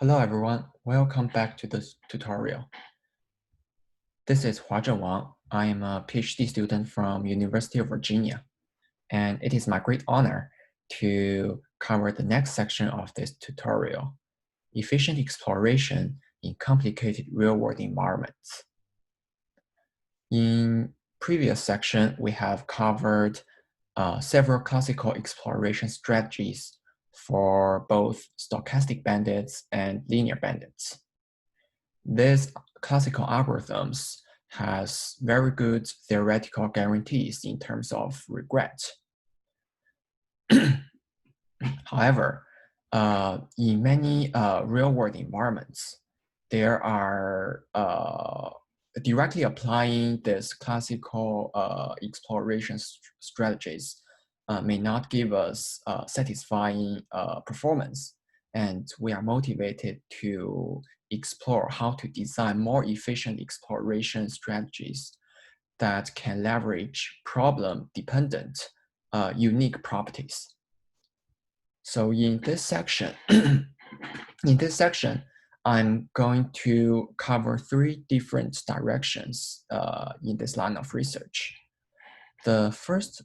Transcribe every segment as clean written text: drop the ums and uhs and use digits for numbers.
Hello everyone, welcome back to this tutorial. This is Huazheng Wang. I am a PhD student from University of Virginia, and it is my great honor to cover the next section of this tutorial, efficient exploration in complicated real-world environments. In previous section, we have covered several classical exploration strategies for both stochastic bandits and linear bandits. These classical algorithms has very good theoretical guarantees in terms of regret. However, in many real-world environments, there are directly applying this classical exploration strategies may not give us satisfying performance, and we are motivated to explore how to design more efficient exploration strategies that can leverage problem-dependent unique properties. So in this section, I'm going to cover three different directions in this line of research. The first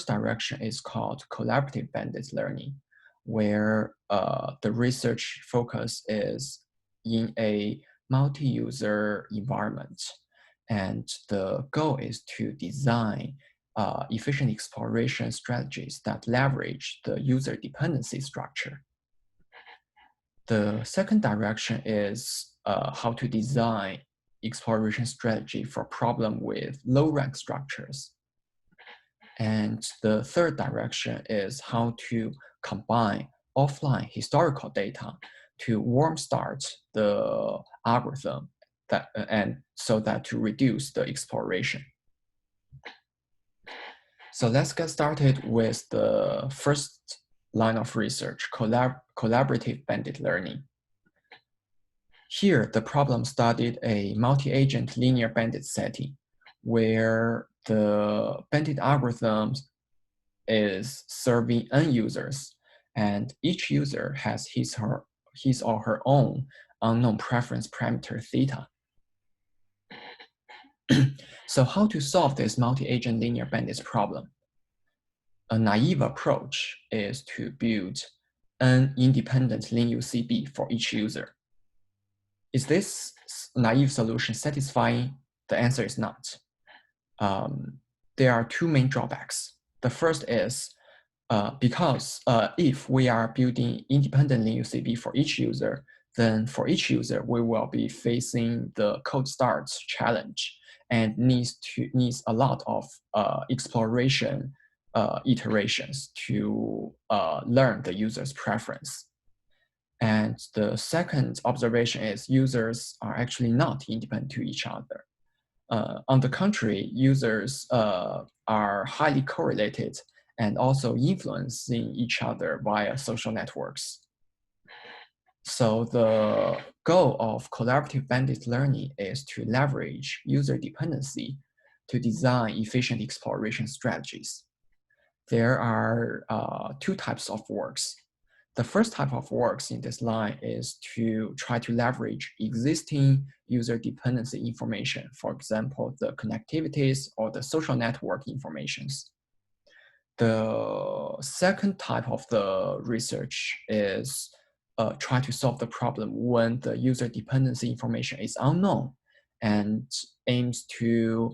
direction is called collaborative bandit learning, where the research focus is in a multi-user environment, and the goal is to design efficient exploration strategies that leverage the user dependency structure. The second direction is how to design exploration strategy for problem with low rank structures. And the third direction is how to combine offline historical data to warm start the algorithm and so that to reduce the exploration. So let's get started with the first line of research, collaborative bandit learning. Here, the problem studied a multi-agent linear bandit setting where the bandit algorithm is serving n users, and each user has his or her own unknown preference parameter theta. So how to solve this multi-agent linear bandit problem? A naive approach is to build an independent linear CB for each user. Is this naive solution satisfying? The answer is not. There are two main drawbacks. The first is because if we are building independent linear CB for each user, then for each user, we will be facing the cold start challenge and needs a lot of exploration iterations to learn the user's preference. And the second observation is users are actually not independent to each other. On the contrary, users are highly correlated and also influencing each other via social networks. So the goal of collaborative bandit learning is to leverage user dependency to design efficient exploration strategies. There are two types of works. The first type of works in this line is to try to leverage existing user dependency information, for example, the connectivities or the social network informations. The second type of the research is try to solve the problem when the user dependency information is unknown and aims to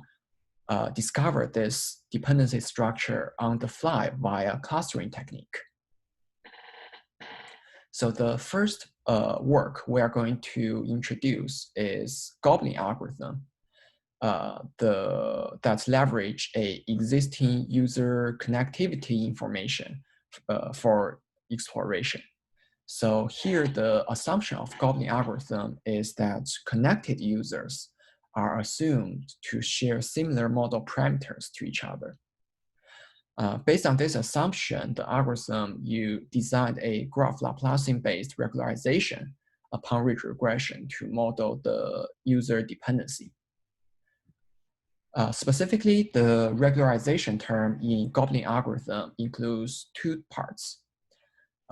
discover this dependency structure on the fly via clustering technique. So the first work we are going to introduce is Goblin algorithm that leverage a existing user connectivity information for exploration. So here the assumption of Goblin algorithm is that connected users are assumed to share similar model parameters to each other. Based on this assumption, the algorithm you designed a graph Laplacian-based regularization upon ridge regression to model the user dependency. Specifically, the regularization term in Goblin algorithm includes two parts.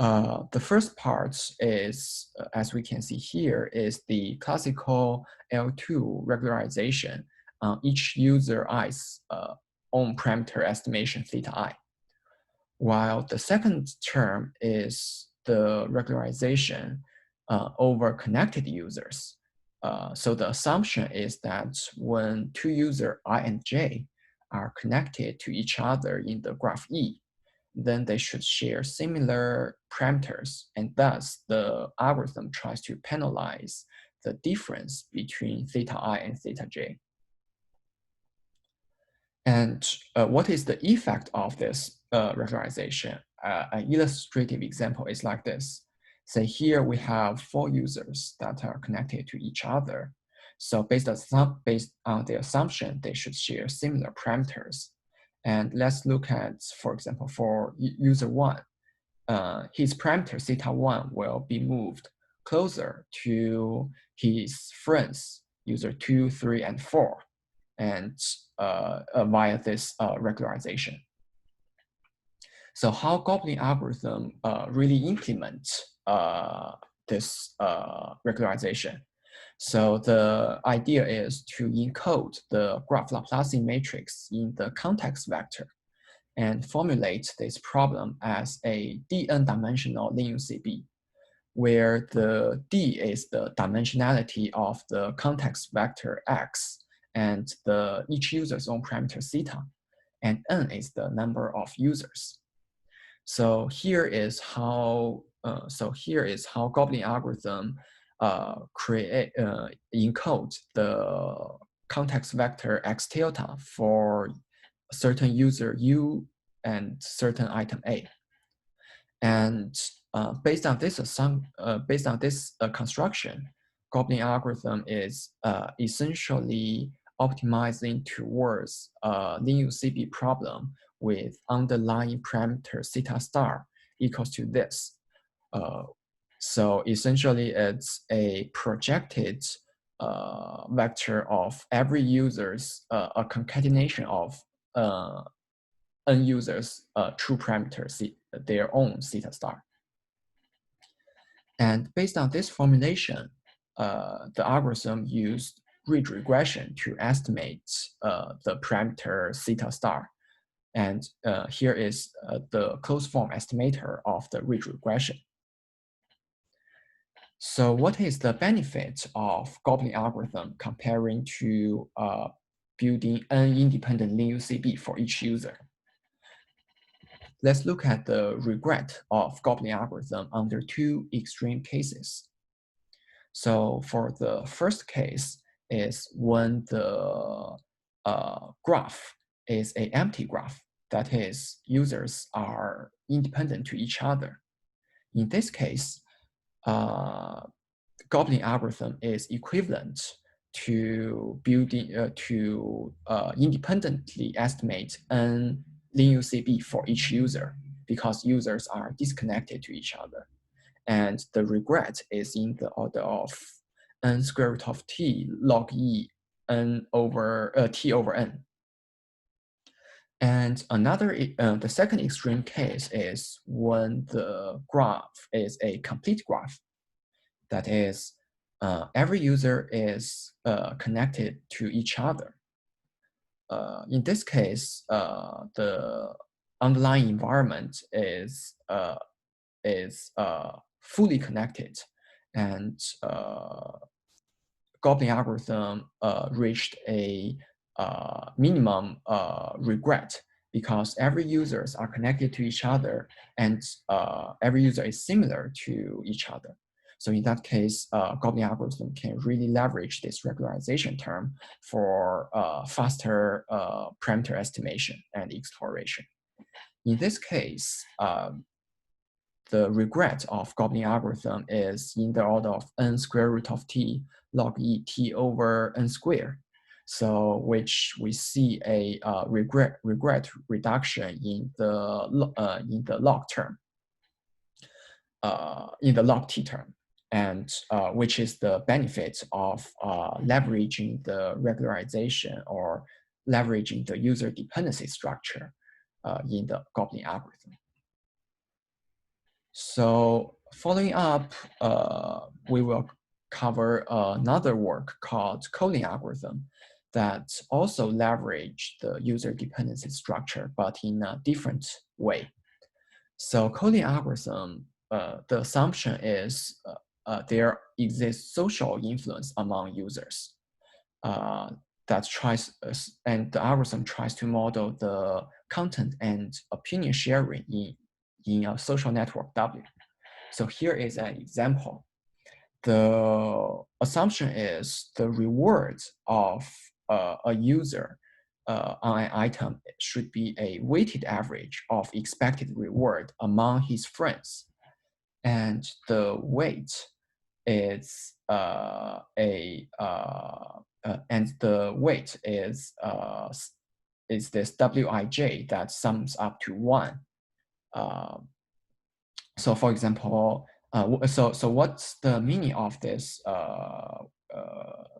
The first part is, as we can see here, is the classical L2 regularization on each user i's own parameter estimation theta I. While the second term is the regularization over connected users. So the assumption is that when two users I and j are connected to each other in the graph E, then they should share similar parameters, and thus the algorithm tries to penalize the difference between theta I and theta j. And what is the effect of this regularization? An illustrative example is like this. Say here we have 4 users that are connected to each other. So based on the assumption, they should share similar parameters. And let's look at, for example, for user 1, his parameter theta 1 will be moved closer to his friends, user 2, 3, and 4, and via this regularization. So how Goblin algorithm really implements this regularization? So the idea is to encode the graph Laplacian matrix in the context vector and formulate this problem as a dn-dimensional linear CB, where the d is the dimensionality of the context vector x and each user's own parameter theta, and n is the number of users. So here is how Goblin algorithm encode the context vector x tilde for certain user u and certain item a. And based on this construction, Goblin algorithm is essentially optimizing towards a linear CB problem with underlying parameter theta star equals to this. So essentially, it's a projected vector of every user's a concatenation of n users' true parameters, their own theta star. And based on this formulation, the algorithm used ridge regression to estimate the parameter theta star. And here is the closed form estimator of the ridge regression. So what is the benefit of Goblin algorithm comparing to building an independent linear CB for each user? Let's look at the regret of Goblin algorithm under 2 extreme cases. So for the first case is when the graph is an empty graph, that is, users are independent to each other. In this case, Goblin algorithm is equivalent to building independently estimate an linear CB for each user, because users are disconnected to each other. And the regret is in the order of n square root of t log e n over t over n. And the second extreme case is when the graph is a complete graph. That is, every user is connected to each other. In this case, the underlying environment is fully connected, and Goblin algorithm reached a minimum regret, because every users are connected to each other, and every user is similar to each other. So in that case, Goblin algorithm can really leverage this regularization term for faster parameter estimation and exploration. In this case, the regret of Goblin algorithm is in the order of n square root of t log e t over n squared. So which we see a regret reduction in the log term, in the log t term, and which is the benefit of leveraging the regularization or leveraging the user dependency structure in the Goblin algorithm. So following up, we will cover another work called coding algorithm that also leverage the user dependency structure, but in a different way. So coding algorithm, the assumption is there exists social influence among users that tries, and the algorithm tries to model the content and opinion sharing in a social network W. So here is an example. The assumption is the rewards of a user on an item should be a weighted average of expected reward among his friends. And the weight is is this Wij that sums up to 1. So for example, so what's the meaning of this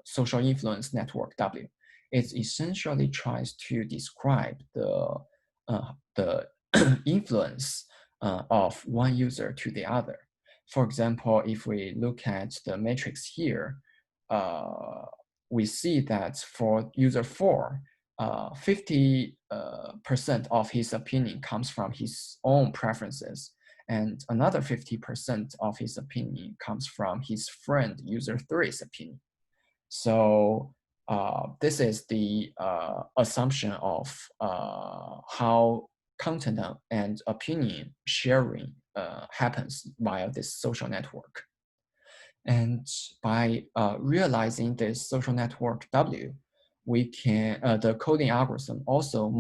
social influence network W? It essentially tries to describe the influence of one user to the other. For example, if we look at the matrix here, we see that for user 4, 50% of his opinion comes from his own preferences, and another 50% of his opinion comes from his friend user 3's opinion. So this is the assumption of how content and opinion sharing happens via this social network. And by realizing this social network W, we can, the coding algorithm also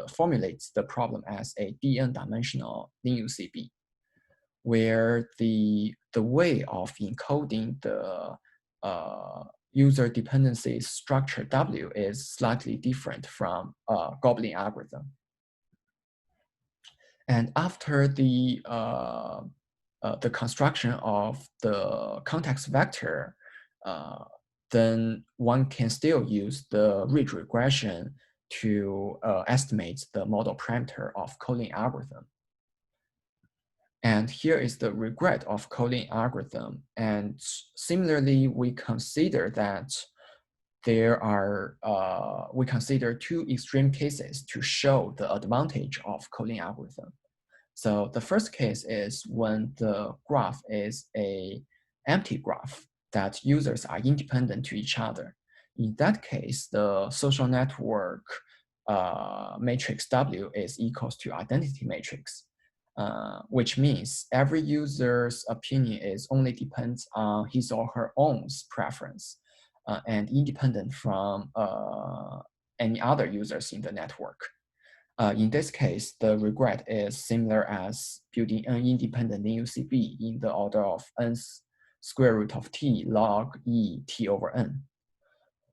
formulates the problem as a dn-dimensional LinUCB, where the way of encoding the user dependency structure W is slightly different from Goblin algorithm. And after the construction of the context vector, then one can still use the ridge regression to estimate the model parameter of coding algorithm. And here is the regret of coding algorithm. And similarly, we consider that we consider 2 extreme cases to show the advantage of coding algorithm. So the first case is when the graph is an empty graph that users are independent to each other. In that case, the social network matrix W is equals to identity matrix, which means every user's opinion is only depends on his or her own preference and independent from any other users in the network. In this case, the regret is similar as building an independent LinUCB in the order of n square root of t log e t over n.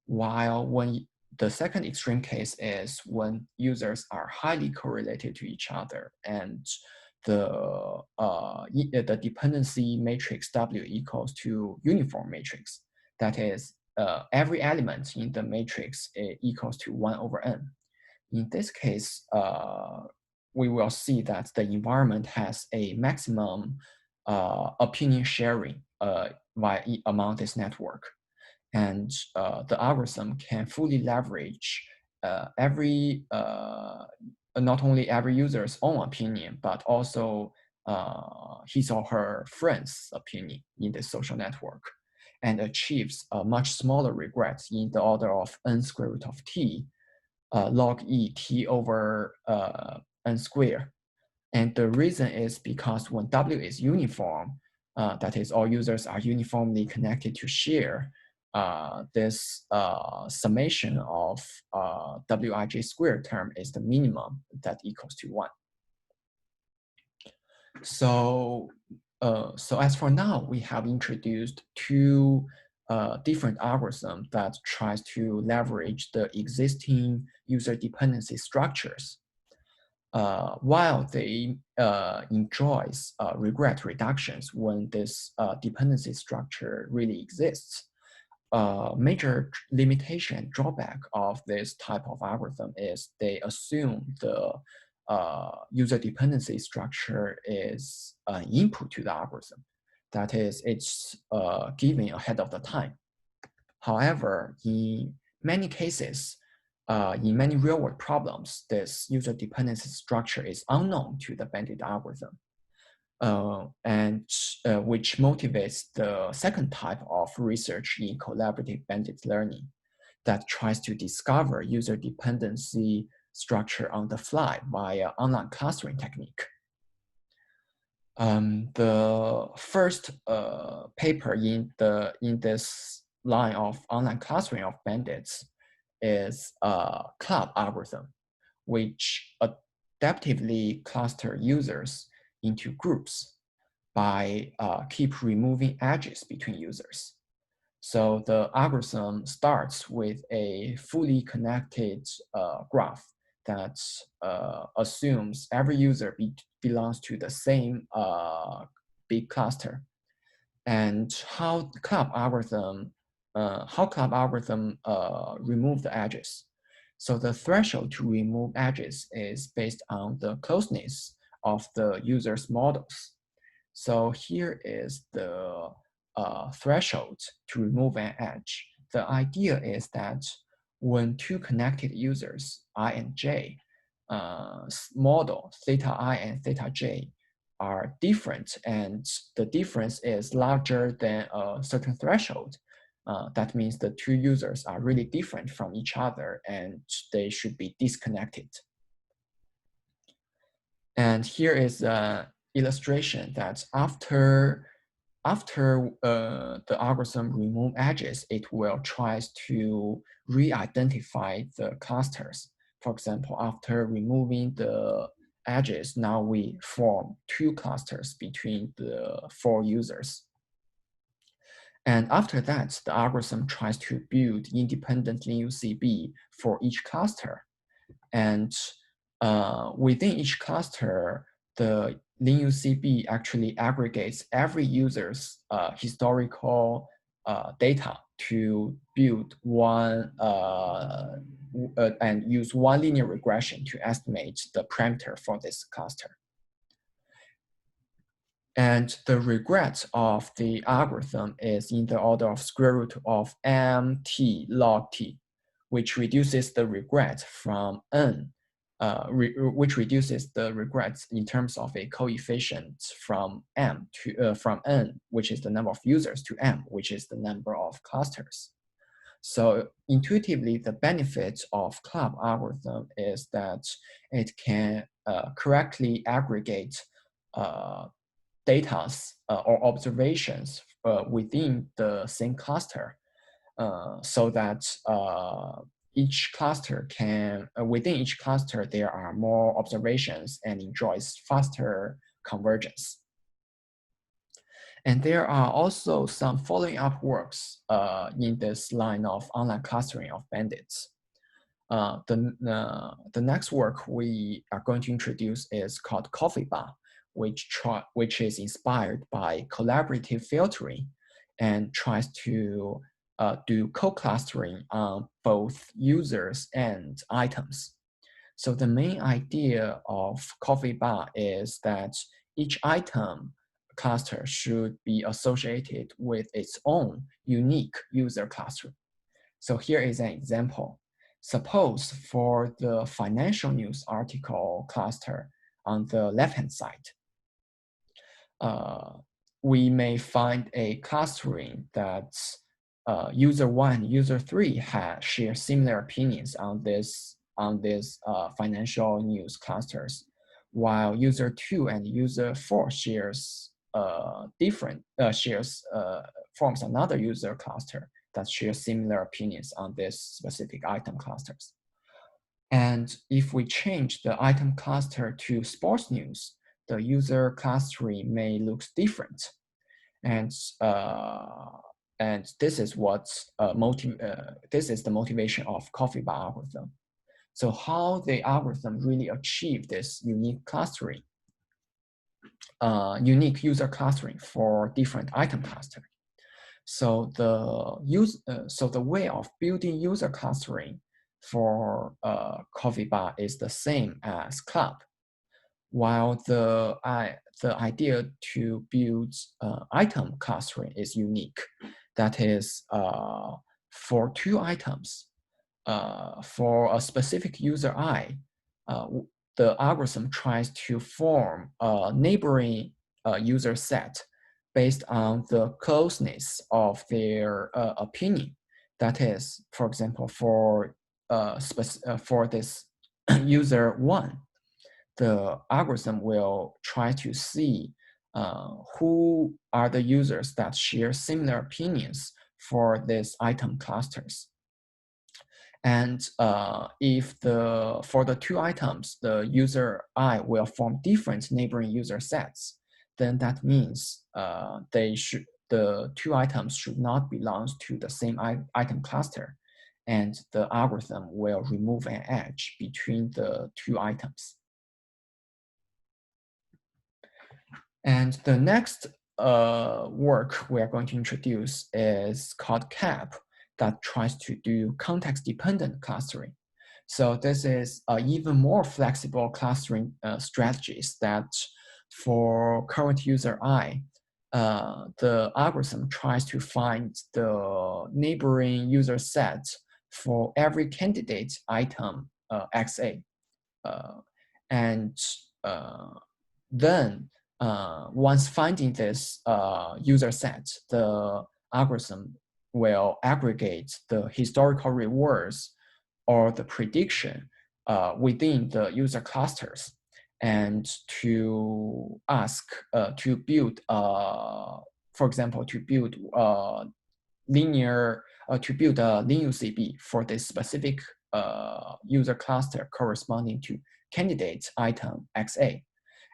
While when the second extreme case is when users are highly correlated to each other and the dependency matrix W equals to uniform matrix. That is, every element in the matrix equals to 1 over n. In this case, we will see that the environment has a maximum opinion sharing among this network. And the algorithm can fully leverage not only every user's own opinion, but also his or her friend's opinion in the social network, and achieves a much smaller regret in the order of n square root of t log e t over n square. And the reason is because when W is uniform, that is, all users are uniformly connected to share, this summation of Wij squared term is the minimum that equals to 1. So, so as for now, we have introduced 2 different algorithms that tries to leverage the existing user dependency structures. While they enjoys regret reductions when this dependency structure really exists, major limitation drawback of this type of algorithm is they assume the user dependency structure is an input to the algorithm. That is, it's given ahead of the time. However, in many cases, in many real-world problems, this user dependency structure is unknown to the bandit algorithm, which motivates the second type of research in collaborative bandit learning that tries to discover user dependency structure on the fly via online clustering technique. The first paper in this line of online clustering of bandits is a club algorithm, which adaptively cluster users into groups by keep removing edges between users. So the algorithm starts with a fully connected graph that assumes every user belongs to the same big cluster. And how club algorithm remove the edges. So the threshold to remove edges is based on the closeness of the user's models. So here is the threshold to remove an edge. The idea is that when two connected users, I and J, model theta I and theta J are different, and the difference is larger than a certain threshold, that means the two users are really different from each other and they should be disconnected. And here is an illustration that after the algorithm remove edges, it will try to re-identify the clusters. For example, after removing the edges, now we form two clusters between the four users. And after that, the algorithm tries to build independent LinUCB for each cluster. And within each cluster, the LinUCB actually aggregates every user's historical data to build one and use one linear regression to estimate the parameter for this cluster. And the regret of the algorithm is in the order of square root of mt log t, which reduces the regret from n, which reduces the regrets in terms of a coefficient from m to from n, which is the number of users, to m, which is the number of clusters. So intuitively, the benefit of club algorithm is that it can correctly aggregate data or observations within the same cluster, so that each cluster can, within each cluster, there are more observations and enjoys faster convergence. And there are also some following up works in this line of online clustering of bandits. The next work we are going to introduce is called Coffee Bar, which is inspired by collaborative filtering and tries to do co-clustering on both users and items. So the main idea of Coffee Bar is that each item cluster should be associated with its own unique user cluster. So here is an example. Suppose for the financial news article cluster on the left-hand side, we may find a clustering that user 1 and user 3 share similar opinions on this financial news clusters, while user 2 and user 4 forms another user cluster that shares similar opinions on this specific item clusters. And if we change the item cluster to sports news, the user clustering may look different. And this is this is the motivation of Coffee Bar algorithm. So how the algorithm really achieve this unique clustering, unique user clustering for different item clustering. So the way of building user clustering for Coffee Bar is the same as club. while the idea to build item clustering is unique. That is, for 2 items, for a specific user I, the algorithm tries to form a neighboring user set based on the closeness of their opinion. That is, for example, for this user 1, the algorithm will try to see who are the users that share similar opinions for these item clusters. And if for the 2 items, the user I will form different neighboring user sets, then that means the 2 items should not belong to the same item cluster, and the algorithm will remove an edge between the 2 items. And the next work we are going to introduce is called CAP, that tries to do context-dependent clustering. So this is even more flexible clustering strategies that for current user I, the algorithm tries to find the neighboring user set for every candidate item XA. And then once finding this user set, the algorithm will aggregate the historical rewards or the prediction within the user clusters, and to ask to build, for example, to build linear UCB for this specific user cluster corresponding to candidate item XA,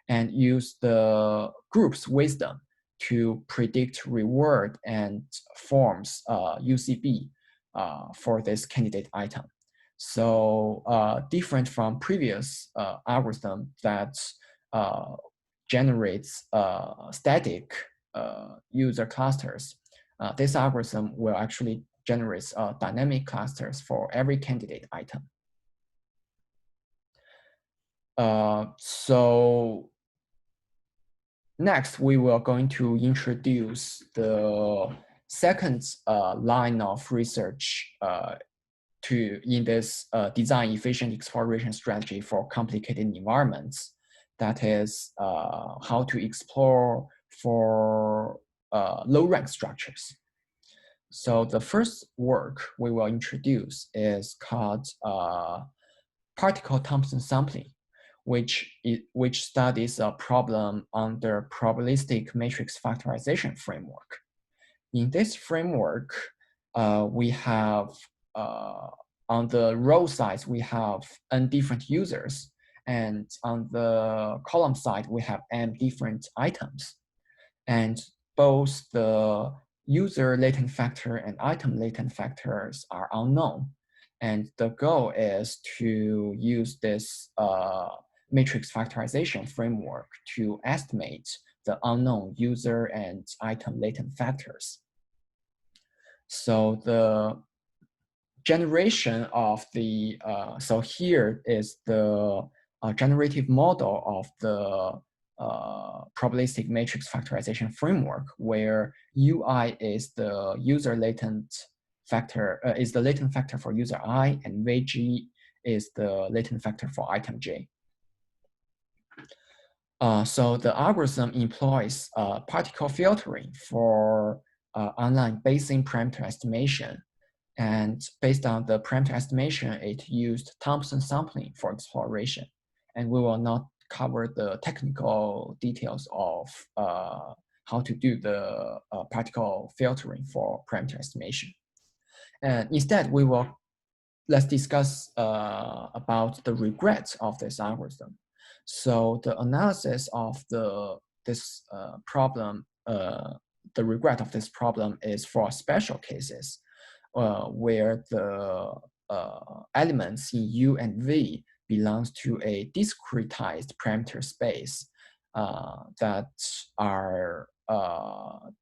and use the group's wisdom to predict reward and forms UCB for this candidate item. So different from previous algorithm that generates static user clusters, this algorithm will actually generate dynamic clusters for every candidate item. So next, we will going to introduce the second line of research in this design efficient exploration strategy for complicated environments. That is how to explore for low rank structures. So the first work we will introduce is called particle Thompson sampling, which studies a problem under probabilistic matrix factorization framework. In this framework, we have on the row side, we have n different users, and on the column side, we have m different items. And both the user latent factor and item latent factors are unknown. And the goal is to use this matrix factorization framework to estimate the unknown user and item latent factors. So the generation of the, so here is the generative model of the probabilistic matrix factorization framework, where UI is the user latent factor, is the latent factor for user I, and VG is the latent factor for item J. So the algorithm employs particle filtering for online Bayesian parameter estimation. And based on the parameter estimation, it used Thompson sampling for exploration. And we will not cover the technical details of how to do the particle filtering for parameter estimation. And instead, let's discuss about the regrets of this algorithm. So the analysis of this problem, the regret of this problem is for special cases where the elements in U and V belongs to a discretized parameter space that are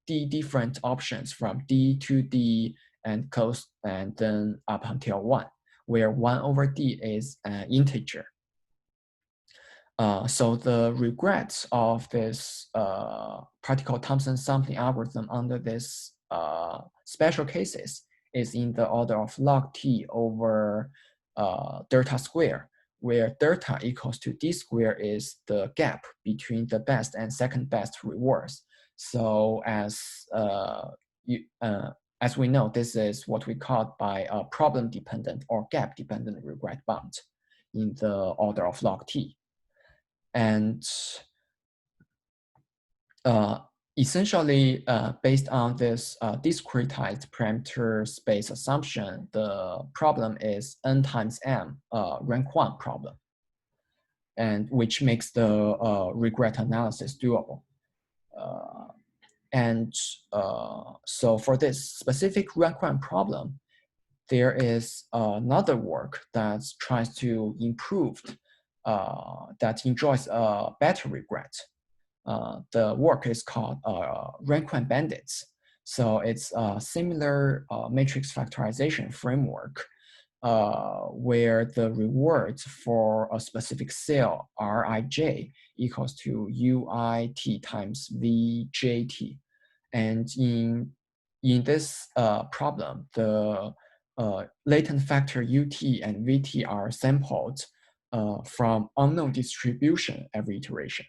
D different options from D to D and close and then up until 1, where 1 over D is an integer. So the regrets of this particle Thompson sampling algorithm under this special cases is in the order of log t over delta square, where delta equals to d square is the gap between the best and second best rewards. So as we know, this is what we call by a problem-dependent or gap-dependent regret bound in the order of log t. And essentially, based on this discretized parameter space assumption, the problem is n times m rank 1 problem, and which makes the regret analysis doable. So for this specific rank 1 problem, there is another work that tries to improve, that enjoys a better regret. The work is called rank 1 bandits. So it's a similar matrix factorization framework where the rewards for a specific cell Rij equals to Uit times Vjt. And in this problem, the latent factor Ut and Vt are sampled from unknown distribution every iteration.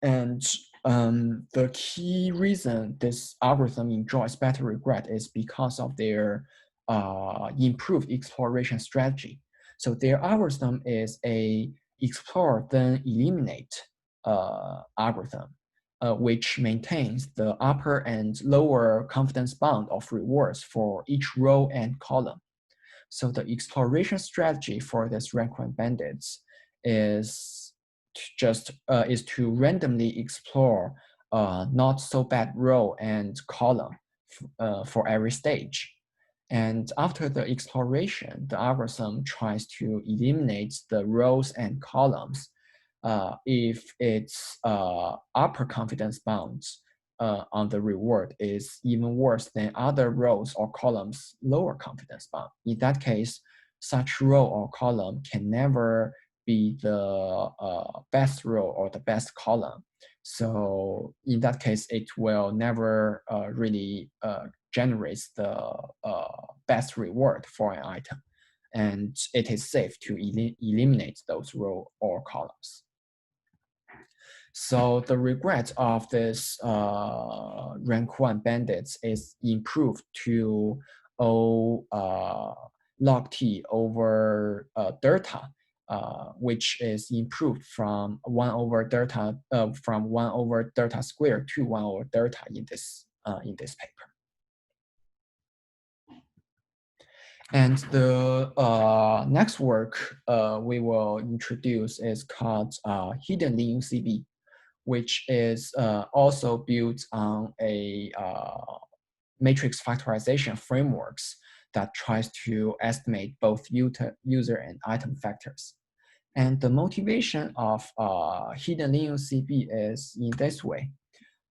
And the key reason this algorithm enjoys better regret is because of their improved exploration strategy. So their algorithm is a explore then eliminate algorithm, which maintains the upper and lower confidence bound of rewards for each row and column. So the exploration strategy for this rank 1 bandits is to randomly explore not so bad row and column for every stage. And after the exploration, the algorithm tries to eliminate the rows and columns if its upper confidence bounds on the reward is even worse than other rows or columns lower confidence bound. In that case, such row or column can never be the best row or the best column. So in that case, it will never really generate the best reward for an item. And it is safe to eliminate those row or columns. So the regret of this rank 1 bandits is improved to log t over delta, which is improved from 1 over delta squared to 1 over delta in this paper. And the next work we will introduce is called hidden Lin UCB, which is also built on a matrix factorization frameworks that tries to estimate both user and item factors. And the motivation of hidden Lin UCB is in this way.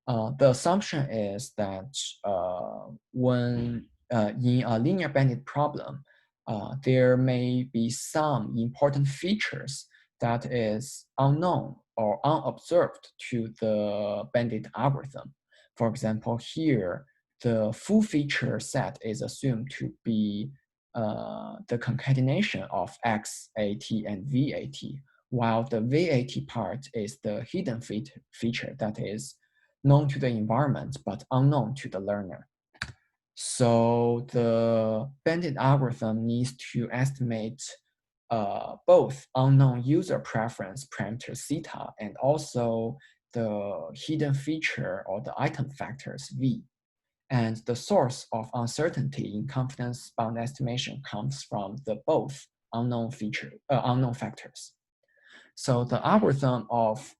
The assumption is that when in a linear bandit problem, there may be some important features that is unknown or unobserved to the bandit algorithm. For example, here, the full feature set is assumed to be the concatenation of XAT and VAT, while the VAT part is the hidden feature that is known to the environment but unknown to the learner. So the bandit algorithm needs to estimate both unknown user preference parameter theta and also the hidden feature or the item factors V. And the source of uncertainty in confidence bound estimation comes from the both unknown factors. So the algorithm of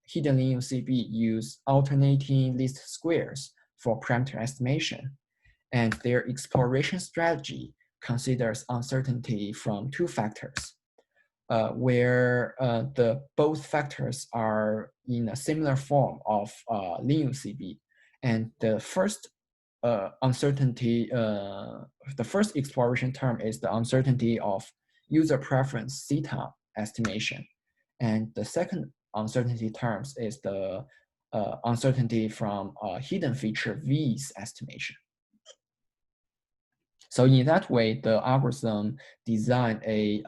hidden Lin UCB use alternating least squares for parameter estimation, and their exploration strategy considers uncertainty from two factors, where the both factors are in a similar form of Lin UCB. And the first uncertainty, the first exploration term is the uncertainty of user preference theta estimation. And the second uncertainty terms is the uncertainty from hidden feature V's estimation. So in that way, the algorithm designed a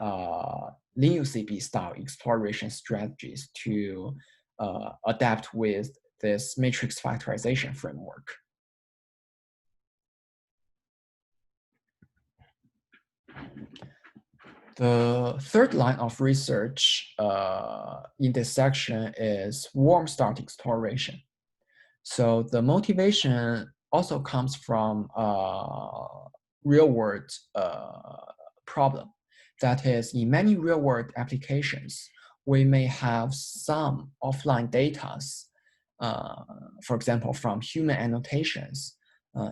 linear CP style exploration strategies to adapt with this matrix factorization framework. The third line of research in this section is warm start exploration. So the motivation also comes from real-world problem. That is, in many real-world applications, we may have some offline data, for example, from human annotations,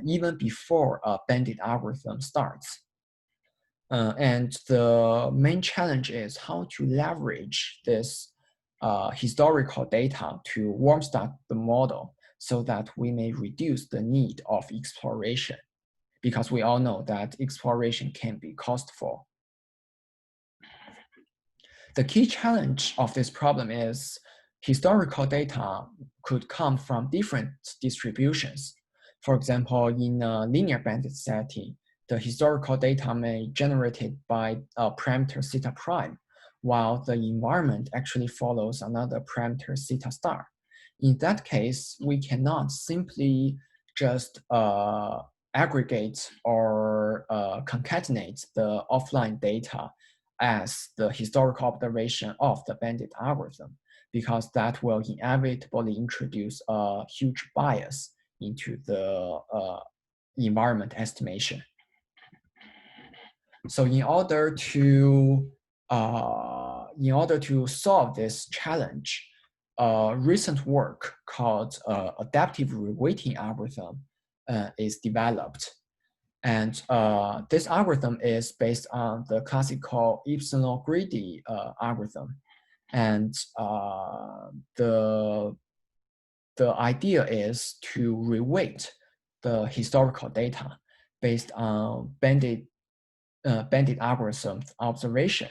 even before a bandit algorithm starts. And the main challenge is how to leverage this historical data to warm start the model so that we may reduce the need of exploration, because we all know that exploration can be costful. The key challenge of this problem is historical data could come from different distributions. For example, in a linear bandit setting, the historical data may be generated by a parameter theta prime, while the environment actually follows another parameter theta star. In that case, we cannot simply just aggregate or concatenate the offline data as the historical observation of the bandit algorithm, because that will inevitably introduce a huge bias into the environment estimation. So in order to solve this challenge, recent work called adaptive reweighting algorithm is developed. And this algorithm is based on the classical epsilon-greedy algorithm. And the idea is to reweight the historical data based on bandit algorithm observation.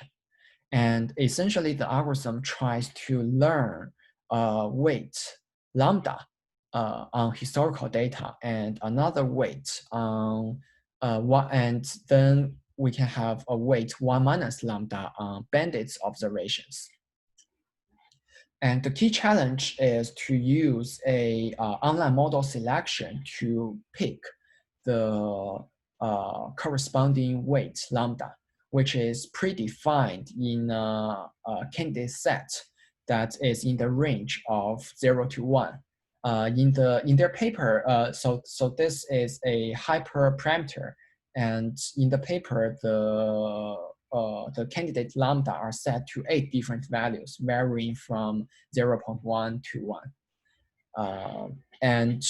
And essentially, the algorithm tries to learn weight lambda on historical data and another weight on and then we can have a weight 1 minus lambda on bandits observations. And the key challenge is to use a online model selection to pick the corresponding weight lambda, which is predefined in a candidate set that is in the range of 0 to 1. In their paper, so this is a hyperparameter, and in the paper, the candidate lambda are set to 8 different values, varying from 0.1 to 1. And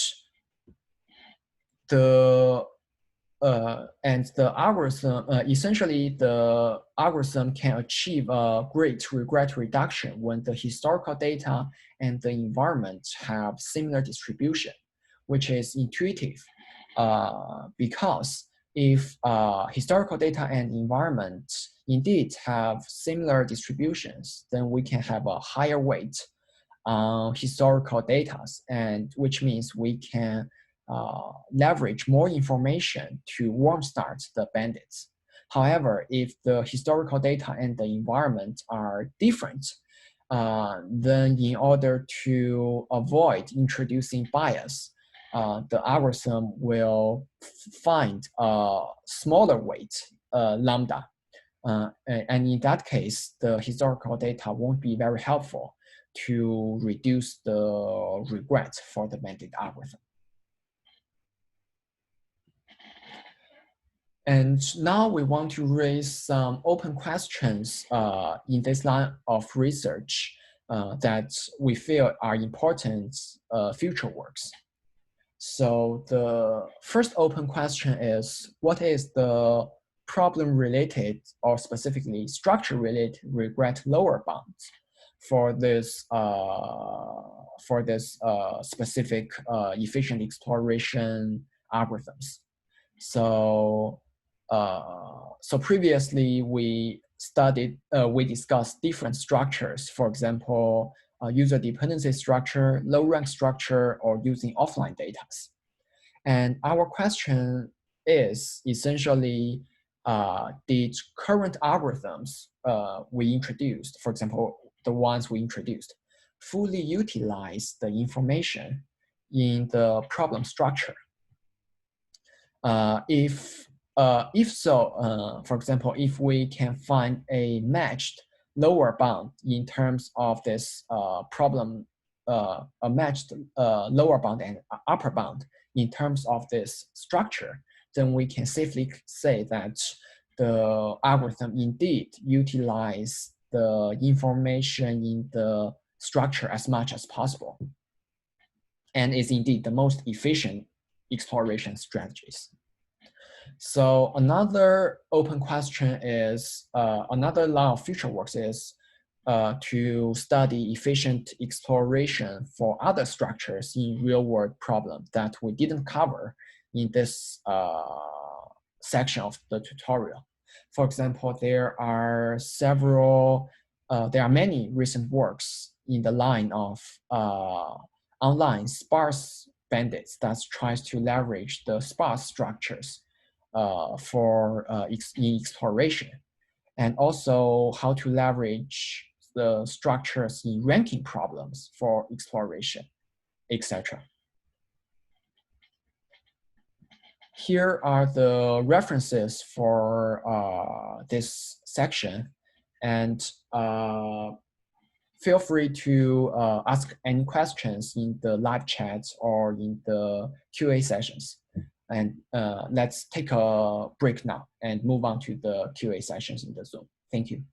the algorithm, essentially the algorithm can achieve a great regret reduction when the historical data and the environment have similar distribution, which is intuitive because if historical data and environment indeed have similar distributions, then we can have a higher weight on historical data, and which means we can leverage more information to warm start the bandits. However, if the historical data and the environment are different, then in order to avoid introducing bias, the algorithm will find a smaller weight lambda. And in that case, the historical data won't be very helpful to reduce the regret for the bandit algorithm. And now we want to raise some open questions in this line of research that we feel are important future works. So the first open question is, what is the problem-related or specifically structure-related regret lower bounds for this specific efficient exploration algorithms? So previously we we discussed different structures, for example, user dependency structure, low rank structure, or using offline data. And our question is essentially, did current algorithms we introduced, for example, the ones we introduced, fully utilize the information in the problem structure? If so, for example, if we can find a matched lower bound in terms of this problem, a matched lower bound and upper bound in terms of this structure, then we can safely say that the algorithm indeed utilize the information in the structure as much as possible, and is indeed the most efficient exploration strategies. So another open question is, another law of future works is to study efficient exploration for other structures in real world problems that we didn't cover in this section of the tutorial. For example, there are many recent works in the line of online sparse bandits that tries to leverage the sparse structures in exploration, and also how to leverage the structures in ranking problems for exploration, etc. Here are the references for this section, and feel free to ask any questions in the live chat or in the QA sessions. And let's take a break now and move on to the QA sessions in the Zoom. Thank you.